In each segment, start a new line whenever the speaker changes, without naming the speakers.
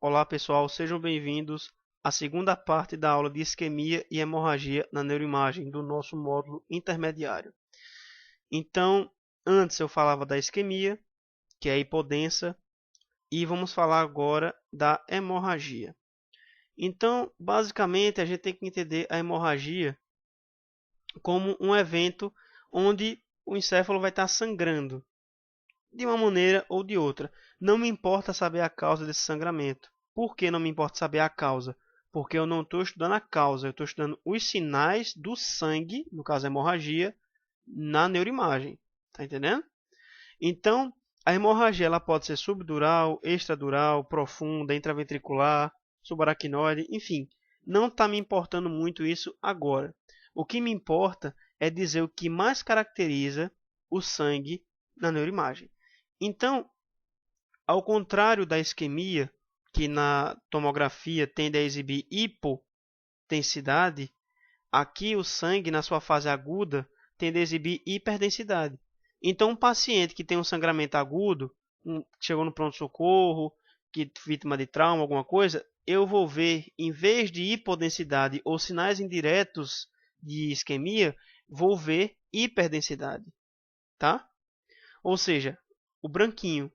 Olá pessoal, sejam bem-vindos à segunda parte da aula de isquemia e hemorragia na neuroimagem do nosso módulo intermediário. Então, antes eu falava da isquemia, que é a hipodensa, e vamos falar agora da hemorragia. Então, basicamente, a gente tem que entender a hemorragia como um evento onde o encéfalo vai estar sangrando, de uma maneira ou de outra. Não me importa saber a causa desse sangramento. Por que não me importa saber a causa? Porque eu não estou estudando a causa, eu estou estudando os sinais do sangue, no caso a hemorragia, na neuroimagem. Tá entendendo? Então, a hemorragia ela pode ser subdural, extradural, profunda, intraventricular, subaracnoide, enfim. Não está me importando muito isso agora. O que me importa é dizer o que mais caracteriza o sangue na neuroimagem. Então, ao contrário da isquemia, que na tomografia tende a exibir hipodensidade, aqui o sangue, na sua fase aguda, tende a exibir hiperdensidade. Então, um paciente que tem um sangramento agudo, chegou no pronto-socorro, que vítima de trauma, alguma coisa, eu vou ver, em vez de hipodensidade ou sinais indiretos de isquemia, vou ver hiperdensidade, tá? Ou seja, o branquinho.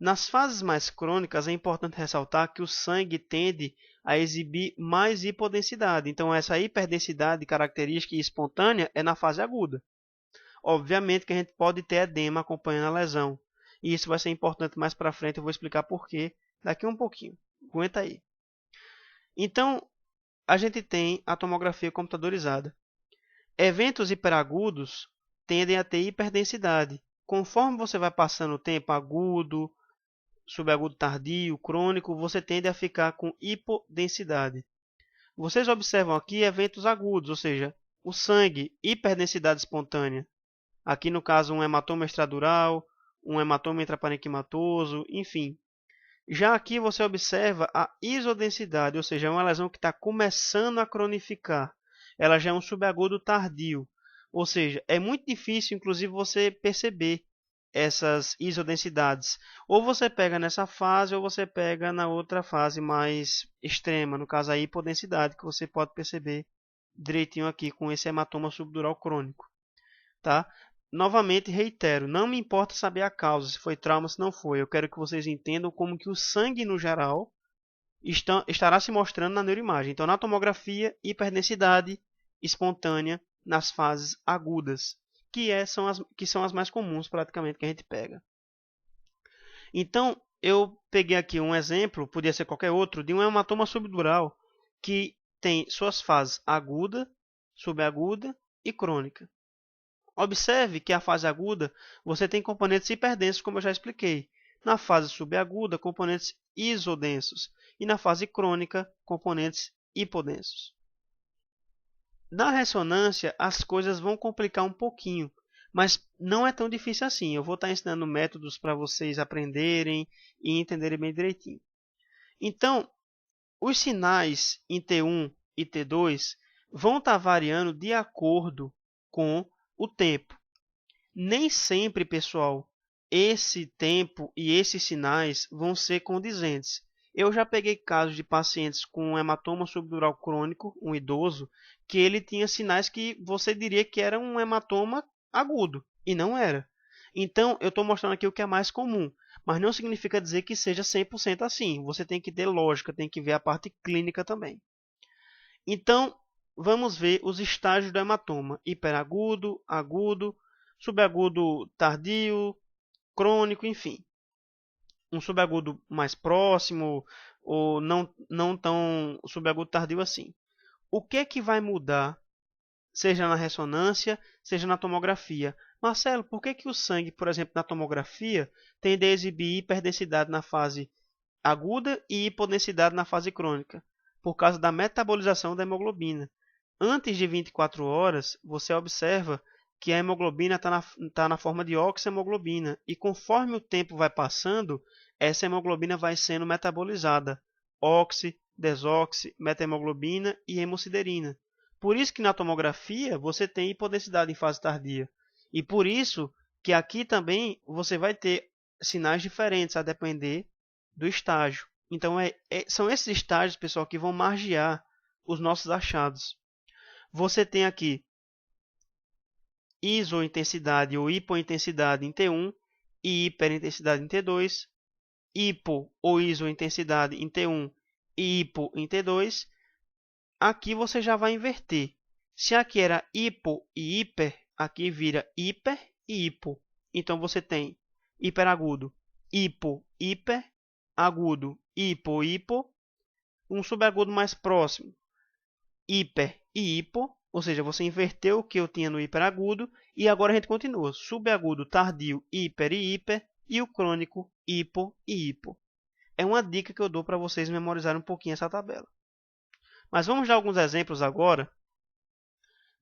Nas fases mais crônicas, é importante ressaltar que o sangue tende a exibir mais hipodensidade. Então, essa hiperdensidade característica e espontânea é na fase aguda. Obviamente que a gente pode ter edema acompanhando a lesão. E isso vai ser importante mais para frente, eu vou explicar por quê daqui um pouquinho. Aguenta aí. Então, a gente tem a tomografia computadorizada. Eventos hiperagudos tendem a ter hiperdensidade. Conforme você vai passando o tempo agudo, subagudo tardio, crônico, você tende a ficar com hipodensidade. Vocês observam aqui eventos agudos, ou seja, o sangue, hiperdensidade espontânea. Aqui no caso um hematoma extradural, um hematoma intraparenquimatoso, enfim. Já aqui você observa a isodensidade, ou seja, é uma lesão que está começando a cronificar. Ela já é um subagudo tardio, ou seja, é muito difícil, inclusive, você perceber essas isodensidades. Ou você pega nessa fase, ou você pega na outra fase mais extrema, no caso a hipodensidade, que você pode perceber direitinho aqui com esse hematoma subdural crônico. Tá? Novamente, reitero, não me importa saber a causa, se foi trauma, se não foi. Eu quero que vocês entendam como que o sangue, no geral, estará se mostrando na neuroimagem. Então, na tomografia, hiperdensidade espontânea nas fases agudas, que são as mais comuns praticamente que a gente pega. Então, eu peguei aqui um exemplo, podia ser qualquer outro, de um hematoma subdural que tem suas fases aguda, subaguda e crônica. Observe que a fase aguda você tem componentes hiperdensos, como eu já expliquei. Na fase subaguda, componentes isodensos. E na fase crônica, componentes hipodensos. Na ressonância, as coisas vão complicar um pouquinho, mas não é tão difícil assim. Eu vou estar ensinando métodos para vocês aprenderem e entenderem bem direitinho. Então, os sinais em T1 e T2 vão estar variando de acordo com o tempo. Nem sempre, pessoal, esse tempo e esses sinais vão ser condizentes. Eu já peguei casos de pacientes com hematoma subdural crônico, um idoso, que ele tinha sinais que você diria que era um hematoma agudo, e não era. Então, eu estou mostrando aqui o que é mais comum, mas não significa dizer que seja 100% assim. Você tem que ter lógica, tem que ver a parte clínica também. Então, vamos ver os estágios do hematoma: hiperagudo, agudo, subagudo tardio, crônico, enfim. Um subagudo mais próximo ou não tão subagudo tardio assim. O que é que vai mudar, seja na ressonância, seja na tomografia? Marcelo, por que o sangue, por exemplo, na tomografia, tende a exibir hiperdensidade na fase aguda e hipodensidade na fase crônica? Por causa da metabolização da hemoglobina. Antes de 24 horas, você observa que a hemoglobina está na forma de oxemoglobina. E conforme o tempo vai passando, essa hemoglobina vai sendo metabolizada. Oxi, desoxi, metahemoglobina e hemosiderina. Por isso que na tomografia você tem hipodensidade em fase tardia. E por isso que aqui também você vai ter sinais diferentes a depender do estágio. Então, são esses estágios, pessoal, que vão margear os nossos achados. Você tem aqui isointensidade ou hipointensidade em T1 e hiperintensidade em T2, hipo ou isointensidade em T1 e hipo em T2. Aqui você já vai inverter. Se aqui era hipo e hiper, aqui vira hiper e hipo. Então você tem hiperagudo, hipo, hiper, agudo, hipo, hipo, um subagudo mais próximo, hiper e hipo, ou seja, você inverteu o que eu tinha no hiperagudo, e agora a gente continua. Subagudo, tardio, hiper e hiper, e o crônico, hipo e hipo. É uma dica que eu dou para vocês memorizarem um pouquinho essa tabela. Mas vamos dar alguns exemplos agora,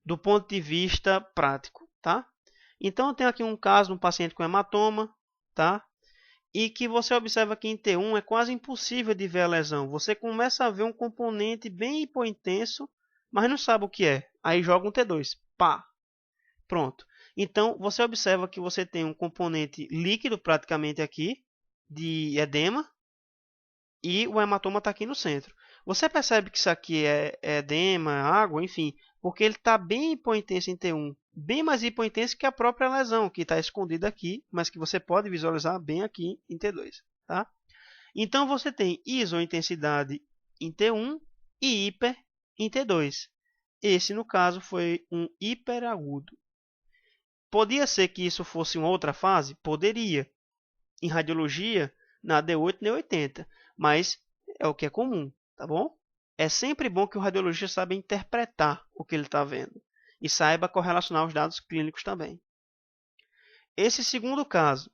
do ponto de vista prático, tá? Então, eu tenho aqui um caso de um paciente com hematoma, tá? E que você observa que em T1 é quase impossível de ver a lesão. Você começa a ver um componente bem hipointenso, mas não sabe o que é. Aí joga um T2. Pá! Pronto. Então, você observa que você tem um componente líquido praticamente aqui, de edema, e o hematoma está aqui no centro. Você percebe que isso aqui é edema, água, enfim, porque ele está bem hipointenso em T1, bem mais hipointenso que a própria lesão, que está escondida aqui, mas que você pode visualizar bem aqui em T2. Tá? Então, você tem isointensidade em T1 e hiper em T2. Esse, no caso, foi um hiperagudo. Podia ser que isso fosse uma outra fase? Poderia. Em radiologia, na D8 nem 80, mas é o que é comum, tá bom? É sempre bom que o radiologista saiba interpretar o que ele está vendo e saiba correlacionar os dados clínicos também. Esse segundo caso,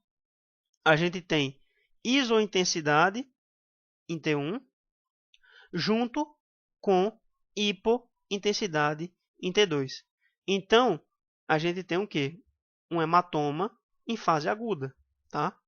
a gente tem isointensidade em T1 junto com hipointensidade em T2. Então, a gente tem o quê? Um hematoma em fase aguda, tá?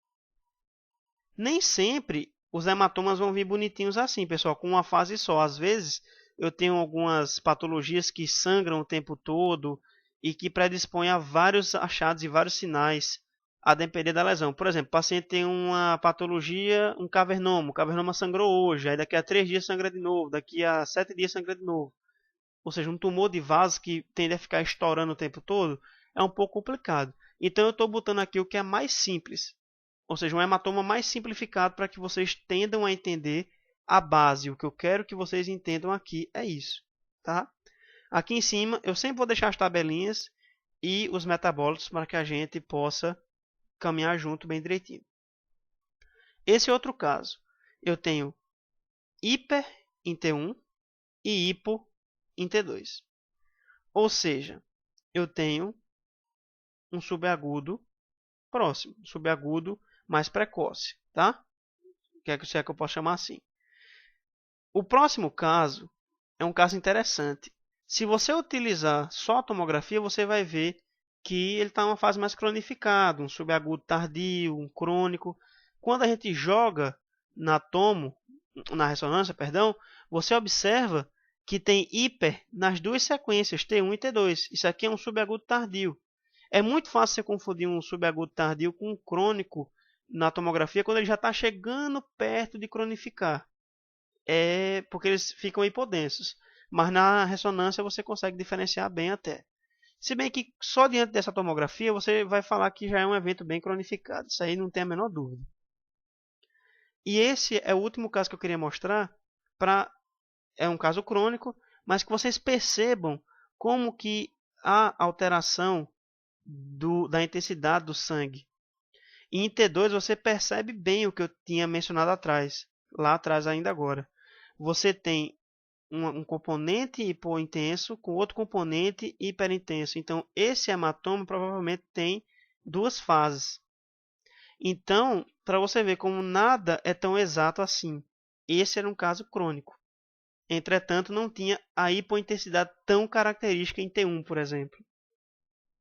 Nem sempre os hematomas vão vir bonitinhos assim, pessoal, com uma fase só. Às vezes, eu tenho algumas patologias que sangram o tempo todo e que predispõem a vários achados e vários sinais a depender da lesão. Por exemplo, o paciente tem uma patologia, um cavernoma. O cavernoma sangrou hoje, aí daqui a 3 dias sangra de novo, daqui a 7 dias sangra de novo. Ou seja, um tumor de vaso que tende a ficar estourando o tempo todo é um pouco complicado. Então, eu estou botando aqui o que é mais simples. Ou seja, um hematoma mais simplificado para que vocês tendam a entender a base. O que eu quero que vocês entendam aqui é isso. Tá? Aqui em cima, eu sempre vou deixar as tabelinhas e os metabólitos para que a gente possa caminhar junto bem direitinho. Esse é outro caso. Eu tenho hiper em T1 e hipo em T2. Ou seja, eu tenho um subagudo próximo, um subagudo mais precoce, tá? Se é que eu posso chamar assim. O próximo caso é um caso interessante. Se você utilizar só a tomografia, você vai ver que ele está em uma fase mais cronificada, um subagudo tardio, um crônico. Quando a gente joga na ressonância, perdão, você observa que tem hiper nas duas sequências, T1 e T2. Isso aqui é um subagudo tardio. É muito fácil você confundir um subagudo tardio com um crônico na tomografia quando ele já está chegando perto de cronificar. É porque eles ficam hipodensos. Mas na ressonância você consegue diferenciar bem até. Se bem que só diante dessa tomografia você vai falar que já é um evento bem cronificado. Isso aí não tem a menor dúvida. E esse é o último caso que eu queria mostrar. É um caso crônico, mas que vocês percebam como que há alteração da intensidade do sangue. E em T2 você percebe bem o que eu tinha mencionado lá atrás ainda agora. Você tem um componente hipointenso com outro componente hiperintenso. Então, esse hematoma provavelmente tem duas fases. Então, para você ver como nada é tão exato assim. Esse era um caso crônico. Entretanto, não tinha a hipointensidade tão característica em T1, por exemplo.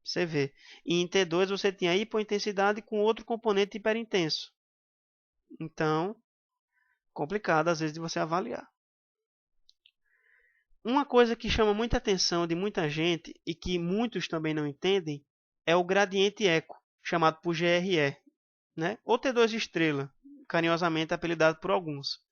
Você vê. E em T2 você tinha a hipointensidade com outro componente hiperintenso. Então, complicado às vezes de você avaliar. Uma coisa que chama muita atenção de muita gente e que muitos também não entendem é o gradiente eco, chamado por GRE, né? Ou T2 estrela, carinhosamente apelidado por alguns.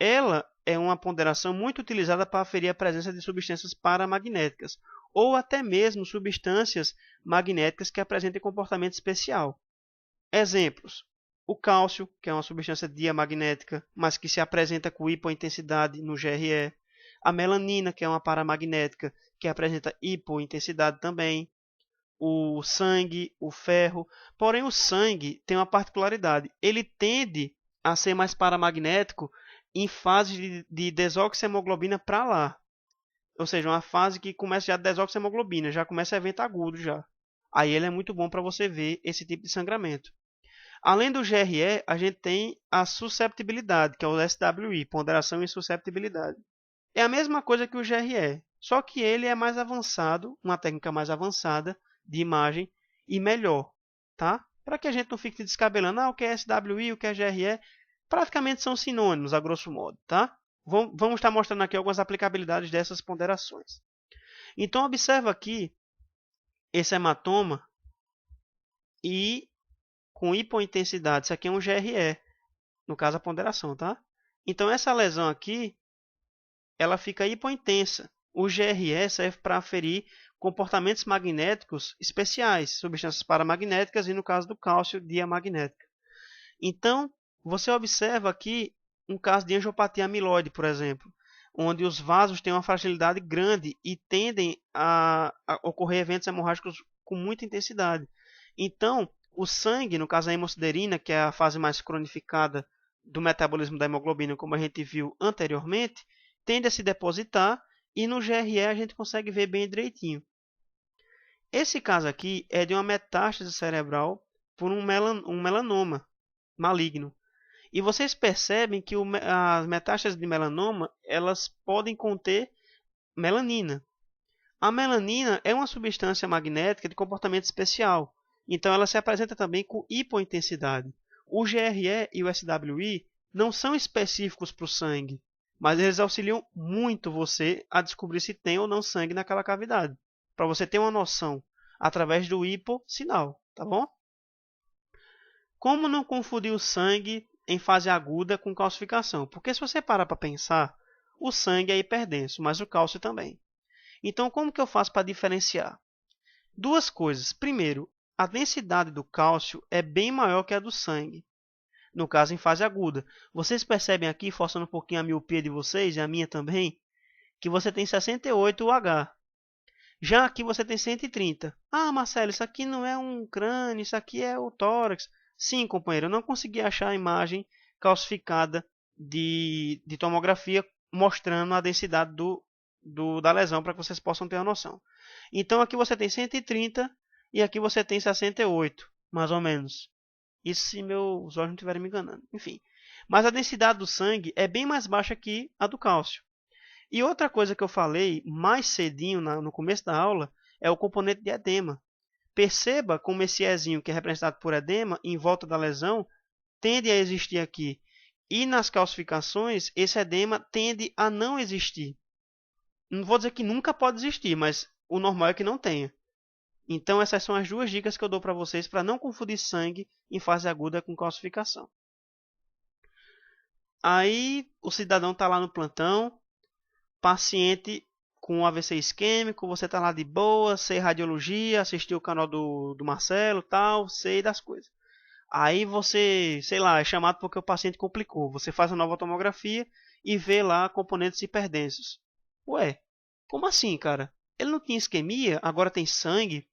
ela é uma ponderação muito utilizada para aferir a presença de substâncias paramagnéticas, ou até mesmo substâncias magnéticas que apresentem comportamento especial. Exemplos: o cálcio, que é uma substância diamagnética, mas que se apresenta com hipointensidade no GRE. A melanina, que é uma paramagnética, que apresenta hipointensidade também. O sangue, o ferro. Porém, o sangue tem uma particularidade. Ele tende a ser mais paramagnético em fase de desoxihemoglobina para lá. Ou seja, uma fase que começa já de desoxihemoglobina, já começa evento agudo já. Aí ele é muito bom para você ver esse tipo de sangramento. Além do GRE, a gente tem a susceptibilidade, que é o SWI, ponderação e susceptibilidade. É a mesma coisa que o GRE, só que ele é mais avançado, uma técnica mais avançada de imagem e melhor, tá? Para que a gente não fique descabelando, o que é SWI, o que é GRE, praticamente são sinônimos, a grosso modo, tá? Vamos estar mostrando aqui algumas aplicabilidades dessas ponderações. Então, observa aqui esse hematoma e com hipointensidade. Isso aqui é um GRE, no caso a ponderação, tá? Então essa lesão aqui, ela fica hipointensa. O GRE serve para aferir comportamentos magnéticos especiais, substâncias paramagnéticas e no caso do cálcio, diamagnética. Então, você observa aqui um caso de angiopatia amiloide, por exemplo, onde os vasos têm uma fragilidade grande e tendem a ocorrer eventos hemorrágicos com muita intensidade. Então, o sangue, no caso a hemosiderina, que é a fase mais cronificada do metabolismo da hemoglobina, como a gente viu anteriormente, tende a se depositar e no GRE a gente consegue ver bem direitinho. Esse caso aqui é de uma metástase cerebral por um melanoma maligno. E vocês percebem que as metástases de melanoma elas podem conter melanina. A melanina é uma substância magnética de comportamento especial. Então, ela se apresenta também com hipointensidade. O GRE e o SWI não são específicos para o sangue, mas eles auxiliam muito você a descobrir se tem ou não sangue naquela cavidade, para você ter uma noção através do hipossinal, tá bom? Como não confundir o sangue em fase aguda com calcificação? Porque se você parar para pensar, o sangue é hiperdenso, mas o cálcio também. Então, como que eu faço para diferenciar? Duas coisas. Primeiro, a densidade do cálcio é bem maior que a do sangue, no caso em fase aguda. Vocês percebem aqui, forçando um pouquinho a miopia de vocês, e a minha também, que você tem 68 UH. Já aqui você tem 130. Ah, Marcelo, isso aqui não é um crânio, isso aqui é o tórax. Sim, companheiro, eu não consegui achar a imagem calcificada de tomografia mostrando a densidade da lesão para que vocês possam ter uma noção. Então aqui você tem 130 e aqui você tem 68, mais ou menos. Isso se meus olhos não estiverem me enganando. Enfim, mas a densidade do sangue é bem mais baixa que a do cálcio. E outra coisa que eu falei mais cedinho no começo da aula é o componente de edema. Perceba como esse Ezinho, que é representado por edema, em volta da lesão, tende a existir aqui. E nas calcificações, esse edema tende a não existir. Não vou dizer que nunca pode existir, mas o normal é que não tenha. Então essas são as duas dicas que eu dou para vocês para não confundir sangue em fase aguda com calcificação. Aí o cidadão está lá no plantão, paciente com AVC isquêmico, você está lá de boa, sei radiologia, assistiu o canal do Marcelo, tal, sei das coisas. Aí você, sei lá, é chamado porque o paciente complicou. Você faz a nova tomografia e vê lá componentes hiperdensos. Ué, como assim, cara? Ele não tinha isquemia, agora tem sangue?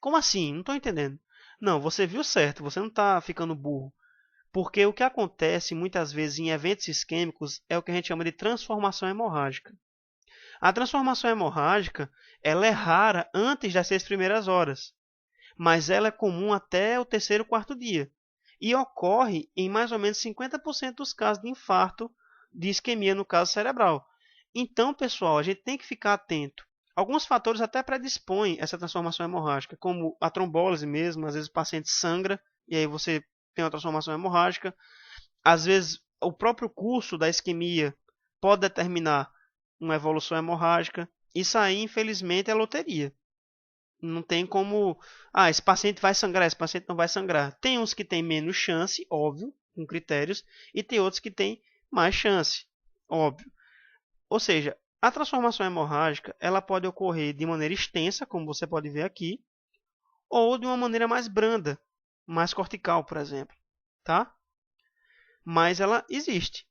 Como assim? Não estou entendendo. Não, você viu certo, você não está ficando burro. Porque o que acontece muitas vezes em eventos isquêmicos é o que a gente chama de transformação hemorrágica. A transformação hemorrágica ela é rara antes das 6 primeiras horas, mas ela é comum até o terceiro ou quarto dia. E ocorre em mais ou menos 50% dos casos de infarto de isquemia no caso cerebral. Então, pessoal, a gente tem que ficar atento. Alguns fatores até predispõem essa transformação hemorrágica, como a trombólise mesmo, às vezes o paciente sangra e aí você tem uma transformação hemorrágica. Às vezes o próprio curso da isquemia pode determinar uma evolução hemorrágica. Isso aí, infelizmente, é loteria. Não tem como, esse paciente vai sangrar, esse paciente não vai sangrar. Tem uns que têm menos chance, óbvio, com critérios, e tem outros que têm mais chance. óbvio. Ou seja, a transformação hemorrágica ela pode ocorrer de maneira extensa, como você pode ver aqui, ou de uma maneira mais branda, mais cortical, por exemplo, tá? Mas ela existe,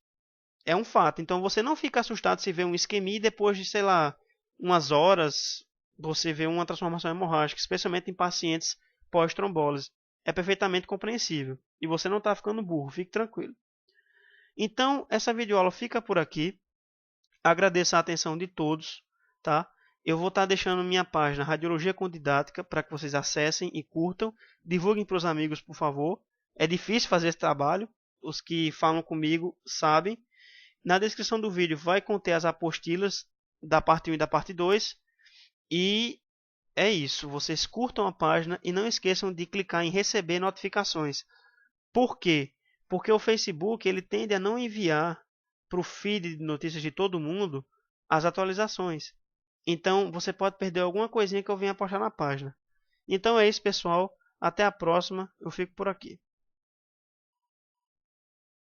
é um fato. Então você não fica assustado se vê uma isquemia e depois de, sei lá, umas horas você vê uma transformação hemorrágica, especialmente em pacientes pós-trombólise. É perfeitamente compreensível e você não está ficando burro, fique tranquilo. Então essa videoaula fica por aqui. Agradeço a atenção de todos, tá? Eu vou estar deixando minha página Radiologia com Didática para que vocês acessem e curtam. Divulguem para os amigos, por favor. É difícil fazer esse trabalho. Os que falam comigo sabem. Na descrição do vídeo vai conter as apostilas da parte 1 e da parte 2. E é isso. Vocês curtam a página e não esqueçam de clicar em receber notificações. Por quê? Porque o Facebook ele tende a não enviar para o feed de notícias de todo mundo as atualizações. Então você pode perder alguma coisinha que eu venha postar na página. Então é isso, pessoal. Até a próxima. Eu fico por aqui.